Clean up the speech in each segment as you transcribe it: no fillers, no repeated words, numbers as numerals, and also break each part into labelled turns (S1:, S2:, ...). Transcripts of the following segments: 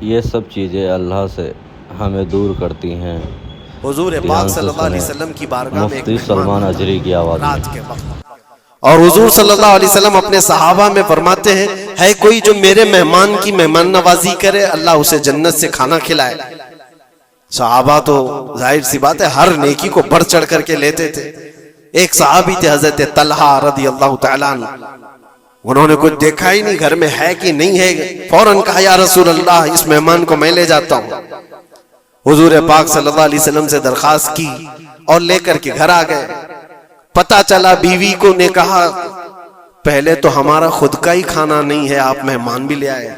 S1: یہ سب چیزیں اللہ سے ہمیں دور کرتی ہیں۔
S2: حضور پاک صلی اللہ علیہ وسلم کی بارگاہ میں ایک
S1: مفتی سلمان اجری کی آواز میں۔
S2: رات کے وقت، اور حضور صلی اللہ علیہ وسلم اپنے صحابہ میں فرماتے ہیں، ہے کوئی جو میرے مہمان کی مہمان نوازی کرے اللہ اسے جنت سے کھانا کھلائے۔ صحابہ تو ظاہر سی بات ہے ہر نیکی کو بڑھ چڑھ کر کے لیتے تھے۔ ایک صحابی تھے حضرت طلحہ رضی اللہ تعالیٰ عنہ، انہوں نے کچھ دیکھا ہی نہیں گھر میں ہے کہ نہیں ہے، فوراً کہا یا رسول اللہ اس مہمان کو میں لے جاتا ہوں۔ حضور پاک صلی اللہ علیہ وسلم سے درخواست کی اور لے کر کے گھر آ گئے۔ پتا چلا بیوی کو نے کہا پہلے تو ہمارا خود کا ہی کھانا نہیں ہے، آپ مہمان بھی لے آئے۔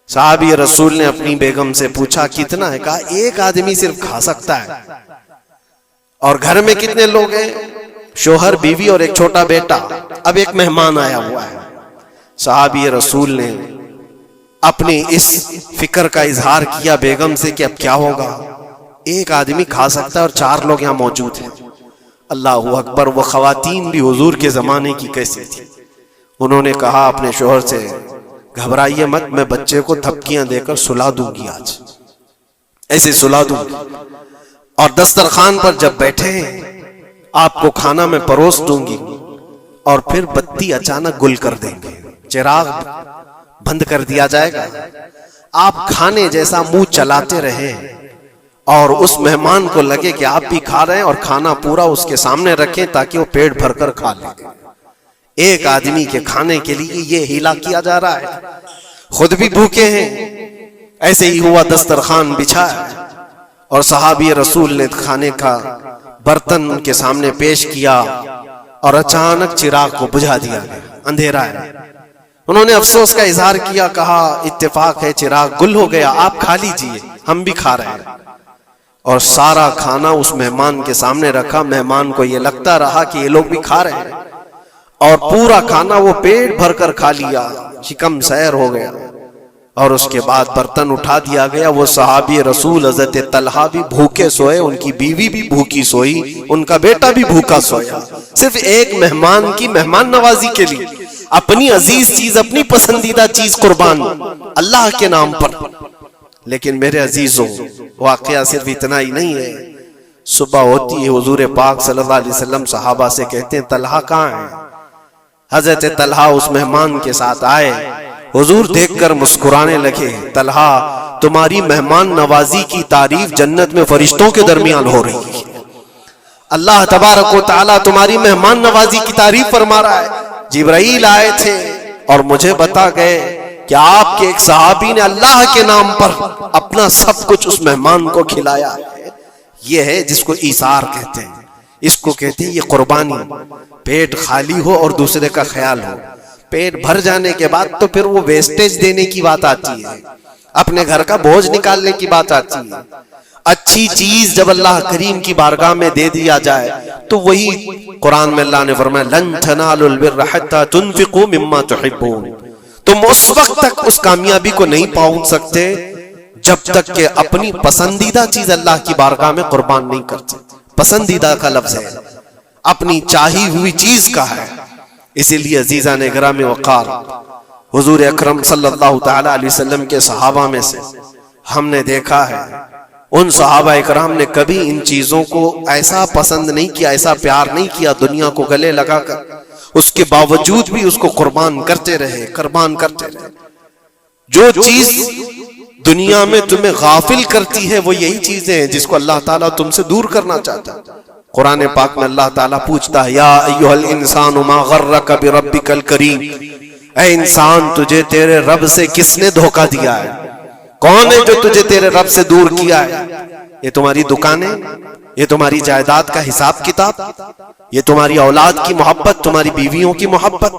S2: صحابی رسول نے اپنی بیگم سے پوچھا کتنا ہے؟ کہا ایک آدمی صرف کھا سکتا ہے۔ اور گھر میں کتنے لوگ ہیں؟ شوہر، بیوی اور ایک چھوٹا بیٹا۔ اب ایک مہمان آیا ہوا ہے۔ صحابی رسول نے اپنی اس فکر کا اظہار کیا بیگم سے کہ اب کیا ہوگا، ایک آدمی کھا سکتا ہے اور 4 لوگ یہاں موجود ہیں۔ اللہ اکبر، وہ خواتین بھی حضور کے زمانے کی کیسی تھی۔ انہوں نے کہا اپنے شوہر سے گھبرائیے مت، میں بچے کو تھپکیاں دے کر سلا دوں گی، آج ایسے سلا دوں گی، اور دسترخوان پر جب بیٹھے آپ کو کھانا میں پروس دوں گی، اور پھر بتی اچانک گل کر دیں گے، چراغ بند کر دیا جائے گا، آپ کھانے جیسا منہ چلاتے رہیں اور اس مہمان کو لگے کہ آپ بھی کھا رہے ہیں، اور کھانا پورا اس کے سامنے رکھیں تاکہ وہ پیٹ بھر کر کھا لے۔ ایک آدمی کے کھانے کے لیے یہ ہیلا کیا جا رہا ہے، خود بھی بھوکے ہیں۔ ایسے ہی ہوا، دسترخوان بچھا ہے اور صحابی رسول نے کھانے کا برتن ان کے سامنے پیش کیا اور اچانک چراغ کو بجھا دیا گیا، اندھیرا ہے۔ انہوں نے افسوس کا اظہار کیا، کہا اتفاق ہے چراغ گل ہو گیا، آپ کھا لیجئے، ہم بھی کھا رہے ہیں۔ اور سارا کھانا اس مہمان کے سامنے رکھا، مہمان کو یہ لگتا رہا کہ یہ لوگ بھی کھا رہے ہیں، اور پورا کھانا وہ پیٹ بھر کر کھا لیا، شکم سیر ہو گیا۔ اور اس کے بعد برتن اٹھا دیا گیا۔ وہ صحابی رسول حضرت طلحہ بھی بھوکے سوئے، ان کی بیوی بھی بھوکی سوئی، ان کا بیٹا بھی بھوکا سویا، صرف ایک مہمان کی مہمان نوازی کے لیے، اپنی عزیز چیز، اپنی پسندیدہ چیز قربان اللہ کے نام پر۔ لیکن میرے عزیزوں، واقعہ صرف اتنا ہی نہیں ہے۔ صبح ہوتی ہے، حضور پاک صلی اللہ علیہ وسلم صحابہ سے کہتے ہیں طلحہ کہاں ہے؟ حضرت طلحہ اس مہمان کے ساتھ آئے، حضور دیکھ کر مسکرانے لگے، طلحہ تمہاری مہمان نوازی کی تعریف جنت میں فرشتوں کے درمیان ہو رہی ہے، اللہ تبارک و تعالیٰ تمہاری مہمان نوازی کی تعریف فرما رہا ہے۔ جبرائیل آئے تھے اور مجھے بتا گئے کہ آپ کے ایک صحابی نے اللہ کے نام پر اپنا سب کچھ اس مہمان کو کھلایا ہے۔ یہ ہے جس کو ایثار کہتے ہیں، اس کو کہتے ہیں یہ قربانی۔ پیٹ خالی ہو اور دوسرے کا خیال ہو، پیٹ بھر جانے کے بعد تو پھر وہ ویسٹیج دینے کی بات آتی ہے، اپنے گھر کا بوجھ نکالنے کی بات آتی ہے۔ اچھی چیز جب اللہ کریم کی بارگاہ میں دے دیا جائے تو وہی قرآن میں اللہ نے فرمایا لن تنالوا البر حتى تنفقوا مما تحبون، تم اس وقت تک اس کامیابی کو نہیں پہنچ سکتے جب تک کہ اپنی پسندیدہ چیز اللہ کی بارگاہ میں قربان نہیں کرتے۔ پسندیدہ کا لفظ ہے، اپنی چاہی ہوئی چیز کا ہے۔ اسی لیے عزیزان گرامی وقار، حضور اکرم صلی اللہ تعالی علیہ وسلم کے صحابہ میں سے ہم نے دیکھا ہے، ان صحابہ اکرام نے کبھی ان چیزوں کو ایسا پسند نہیں کیا، ایسا پیار نہیں کیا، دنیا کو گلے لگا کر اس کے باوجود بھی اس کو قربان کرتے رہے، قربان کرتے رہے۔ جو چیز دنیا میں تمہیں غافل کرتی ہے وہ یہی چیزیں ہیں جس کو اللہ تعالیٰ تم سے دور کرنا چاہتا ہے۔ قرآن پاک میں اللہ تعالیٰ پوچھتا ہے یا ایھا الانسان ما غرک بربک الکریم، اے انسان تجھے تیرے رب سے کس نے دھوکہ دیا ہے؟ کون ہے جو تجھے تیرے رب سے دور کیا ہے؟ یہ تمہاری دکانیں، یہ تمہاری جائیداد کا حساب کتاب، یہ تمہاری اولاد کی محبت، تمہاری بیویوں کی محبت،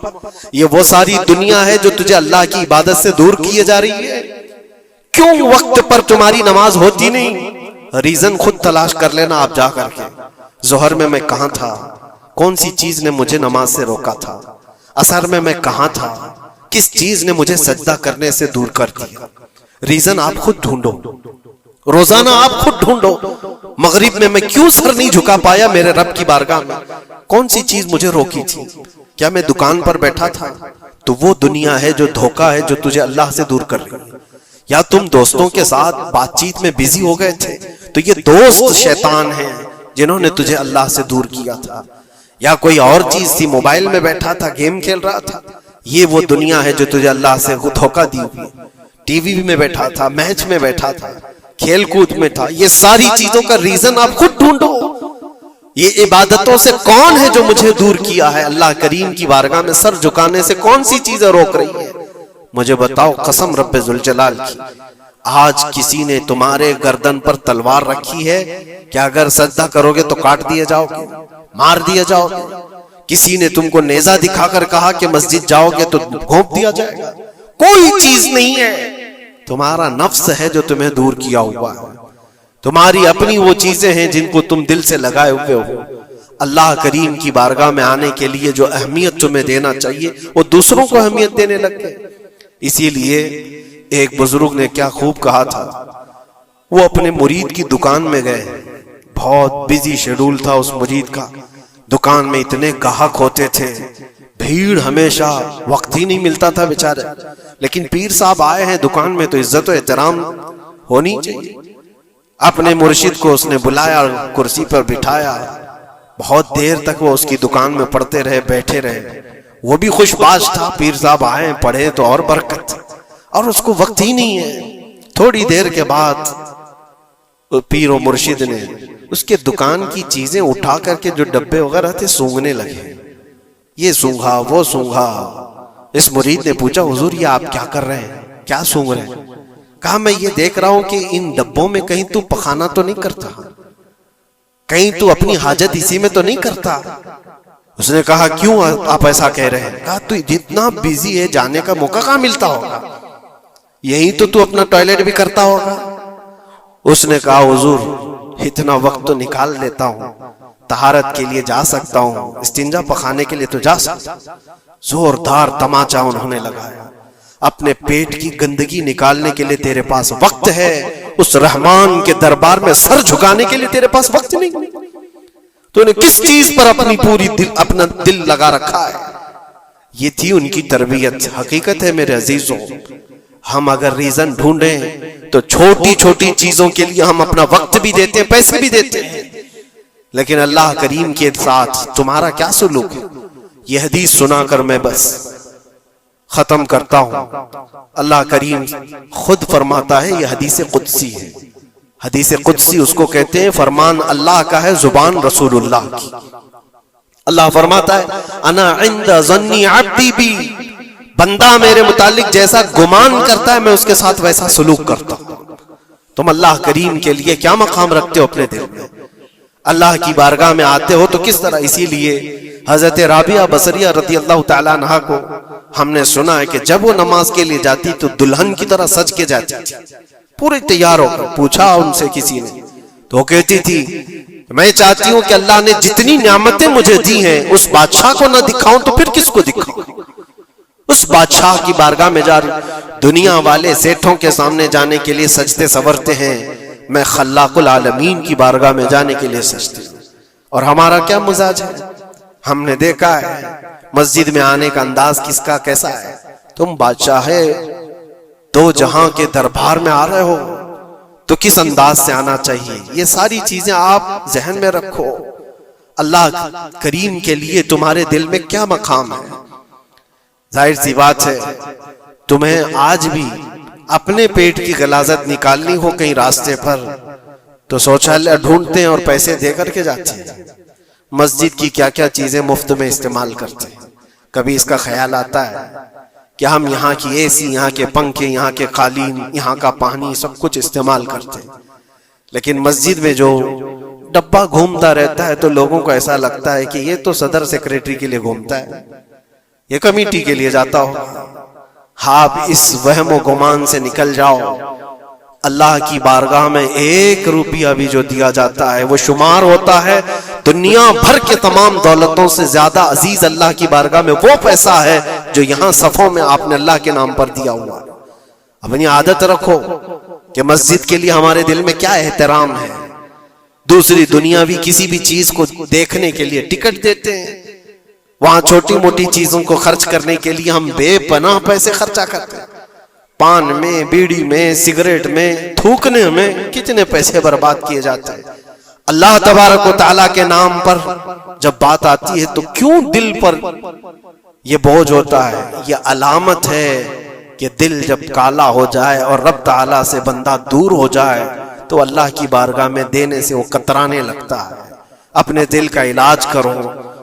S2: یہ وہ ساری دنیا ہے جو تجھے اللہ کی عبادت سے دور کیے جا رہی ہے۔ کیوں وقت پر تمہاری نماز ہوتی نہیں؟ ریزن خود تلاش کر لینا آپ جا کر کے۔ ظہر میں میں کہاں تھا؟ کون سی چیز نے مجھے نماز سے روکا تھا؟ عصر میں کہاں تھا؟ کس چیز نے مجھے سجدہ کرنے سے دور کر دیا؟ ریزن آپ خود ڈھونڈو، روزانہ آپ خود ڈھونڈو۔ مغرب میں کیوں سر نہیں جھکا پایا میرے رب کی بارگاہ میں؟ کون سی چیز مجھے روکی تھی؟ کیا میں دکان پر بیٹھا تھا؟ تو وہ دنیا ہے جو دھوکہ ہے جو تجھے اللہ سے دور کر رہی ہے۔ یا تم دوستوں کے ساتھ بات چیت میں بزی ہو گئے تھے تو یہ دوست شیطان ہیں جنہوں نے تجھے اللہ سے دور کیا تھا. یا کوئی اور چیز تھی, موبائل میں بیٹھا تھا, گیم کھیل رہا تھا, یہ وہ دنیا ہے جو تجھے اللہ سے دھوکہ دی ہوئی. ٹی وی میں بیٹھا تھا, میچ میں بیٹھا تھا, کھیل کود میں تھا. یہ ساری چیزوں کا ریزن آپ خود ڈھونڈو. یہ عبادتوں سے کون ہے جو مجھے دور کیا ہے؟ اللہ کریم کی بارگاہ میں سر جھکانے سے کون سی چیزیں روک رہی ہے؟ مجھے بتاؤ قسم رب ذوالجلال کی. آج کسی نے تمہارے گردن پر تلوار رکھی ہے کہ اگر سجدہ کرو گے تو کاٹ دیا جاؤ گے, مار دیا جاؤ گے. کسی نے تم کو نیزہ دکھا کر کہا کہ مسجد جاؤ گے تو گھونپ دیا جائے گا. کوئی چیز نہیں ہے. تمہارا نفس ہے جو تمہیں دور کیا ہوا ہے. تمہاری اپنی وہ چیزیں ہیں جن کو تم دل سے لگائے ہوئے ہو. اللہ کریم کی بارگاہ میں آنے کے لیے جو اہمیت تمہیں دینا چاہیے وہ دوسروں کو اہمیت دینے لگ گئے. اسی لیے ایک بزرگ نے کیا خوب کہا تھا. وہ اپنے مرید کی دکان میں گئے, بہت بزی شیڈول تھا اس مرید کا. دکان میں اتنے گاہک ہوتے تھے, بھیڑ ہمیشہ, وقت ہی نہیں ملتا تھا بیچارے. لیکن پیر صاحب آئے ہیں دکان میں تو عزت و احترام ہونی چاہیے. اپنے مرشد کو اس نے بلایا, کرسی پر بٹھایا. بہت دیر تک وہ اس کی دکان میں پڑھتے رہے, بیٹھے رہے. وہ بھی خوش باش تھا, پیر صاحب آئے پڑھے تو اور برکت, اور اس کو وقت ہی نہیں ہے. تھوڑی دیر کے بعد پیر و مرشد نے اس کے دکان کی چیزیں اٹھا کر کے جو ڈبے وغیرہ تھے سونگنے لگے. یہ سونگا, وہ سونگا. اس مرید نے پوچھا حضور یہ آپ کیا کر رہے ہیں, کیا سونگ رہے ہیں؟ کہا میں یہ دیکھ رہا ہوں کہ ان ڈبوں میں کہیں تو پخانہ تو نہیں کرتا, کہیں تو اپنی حاجت اسی میں تو نہیں کرتا. اس نے کہا کیوں آپ ایسا کہہ رہے ہیں؟ کہا تو جتنا بیزی ہے جانے کا موقع کہاں ملتا ہوگا, یہی تو اپنا ٹوائلٹ بھی کرتا ہوگا. اس نے کہا حضور اتنا وقت تو نکال لیتا ہوں, طہارت کے لیے جا سکتا ہوں, استنجا پخانے کے لیے تو جا سکتا ہوں. زوردار تماچا انہوں نے لگایا. اپنے پیٹ کی گندگی نکالنے کے لیے تیرے پاس وقت ہے, اس رحمان کے دربار میں سر جھکانے کے لیے تیرے پاس وقت نہیں. تو نے کس چیز پر اپنا دل لگا رکھا ہے؟ یہ تھی ان کی تربیت. حقیقت ہے میرے عزیزوں, ہم اگر ریزن ڈھونڈیں تو چھوٹی چھوٹی چیزوں کے لیے ہم اپنا وقت بھی دیتے ہیں, پیسے بھی دیتے ہیں. لیکن اللہ کریم کے ساتھ تمہارا کیا سلوک ہے؟ یہ حدیث سنا کر میں بس ختم کرتا ہوں. اللہ کریم خود فرماتا ہے, یہ حدیث قدسی ہے. حدیث قدسی اس کو کہتے ہیں فرمان اللہ کا ہے, زبان رسول اللہ کی. اللہ فرماتا ہے انا عند ظن عبدی بی, بندہ میرے متعلق جیسا گمان کرتا ہے میں اس کے ساتھ ویسا سلوک کرتا ہوں. تم اللہ کریم کے لیے کیا مقام رکھتے ہو اپنے دل میں؟ اللہ کی بارگاہ میں آتے ہو تو کس طرح؟ اسی لیے حضرت رابعہ بصریہ رضی اللہ تعالیٰ عنہا کو ہم نے سنا ہے کہ جب وہ نماز کے لیے جاتی تو دلہن کی طرح سج کے جاتی تھی, پورے تیار ہو کر. پوچھا ان سے کسی نے تو وہ کہتی تھی میں چاہتی ہوں کہ اللہ نے جتنی نعمتیں مجھے دی ہیں اس بادشاہ کو نہ دکھاؤں تو پھر کس کو دکھاؤں؟ اس بادشاہ کی بارگاہ میں جا رہی. دنیا والے سیٹھوں کے سامنے جانے کے لیے سجتے سورتے ہیں, میں خلاق العالمین کی بارگاہ میں جانے کے لیے سجتے. اور ہمارا کیا مزاج ہے؟ ہم نے دیکھا ہے مسجد میں آنے کا انداز کس کا کیسا ہے. تم بادشاہ دو جہاں کے دربار میں آ رہے ہو تو کس انداز سے آنا چاہیے؟ یہ ساری چیزیں آپ ذہن میں رکھو. اللہ کریم کے لیے تمہارے دل میں کیا مقام ہے؟ ظاہر سی بات ہے تمہیں آج بھی اپنے پیٹ کی غلاظت نکالنی ہو کہیں راستے پر تو شوچالیہ ڈھونڈتے ہیں اور پیسے دے کر کے جاتے ہیں. مسجد کی کیا کیا چیزیں مفت میں استعمال کرتے ہیں. کبھی اس کا خیال آتا ہے کہ ہم یہاں کی اے سی, یہاں کے پنکھے, یہاں کے قالین, یہاں کا پانی سب کچھ استعمال کرتے ہیں, لیکن مسجد میں جو ڈبہ گھومتا رہتا ہے تو لوگوں کو ایسا لگتا ہے کہ یہ تو صدر سیکریٹری کے لیے گھومتا ہے, یہ کمیٹی کے لیے جاتا ہو. آپ اس وہم و گمان سے نکل جاؤ. اللہ کی بارگاہ میں 1 روپیہ بھی جو دیا جاتا ہے وہ شمار ہوتا ہے دنیا بھر کے تمام دولتوں سے زیادہ عزیز اللہ کی بارگاہ میں وہ پیسہ ہے جو یہاں صفوں میں آپ نے اللہ کے نام پر دیا ہوا. اپنی عادت رکھو کہ مسجد کے لیے ہمارے دل میں کیا احترام ہے. دوسری دنیاوی کسی بھی چیز کو دیکھنے کے لیے ٹکٹ دیتے ہیں, وہاں چھوٹی موٹی چیزوں کو خرچ کرنے کے لیے ہم بے پناہ پیسے خرچہ کرتے ہیں. پان میں، بیڑی میں، سگریٹ میں، تھوکنے میں کتنے پیسے برباد کیے جاتے ہیں۔ اللہ تبارک و تعالیٰ کے نام پر جب بات آتی ہے تو کیوں دل پر یہ بوجھ ہوتا ہے؟ یہ علامت ہے کہ دل جب کالا ہو جائے اور رب تعالیٰ سے بندہ دور ہو جائے تو اللہ کی بارگاہ میں دینے سے وہ کترانے لگتا ہے۔ اپنے دل کا علاج کرو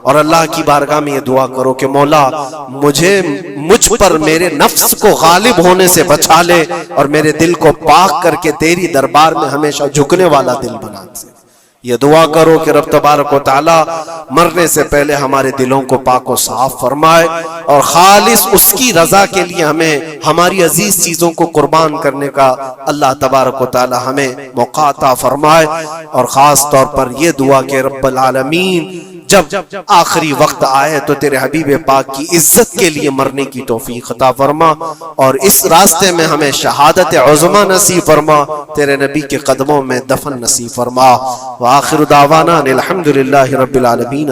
S2: اور اللہ کی بارگاہ میں یہ دعا کرو کہ مولا مجھ پر میرے نفس کو غالب ہونے سے بچا لے اور میرے دل کو پاک کر کے تیری دربار میں ہمیشہ جھکنے والا دل بنا دے۔ یہ دعا کرو کہ رب تبارک و تعالی مرنے سے پہلے ہمارے دلوں کو پاک و صاف فرمائے اور خالص اس کی رضا کے لیے ہمیں ہماری عزیز چیزوں کو قربان کرنے کا اللہ تبارک و تعالی ہمیں موقع عطا فرمائے۔ اور خاص طور پر یہ دعا کہ رب العالمین جب آخری وقت آئے تو تیرے حبیب پاک کی عزت کے لیے مرنے کی توفیق عطا فرما اور اس راستے میں ہمیں شہادت عظمی نصیب فرما، تیرے نبی کے قدموں میں دفن نصیب فرما۔ وآخر دعوانا الحمدللہ رب العالمین۔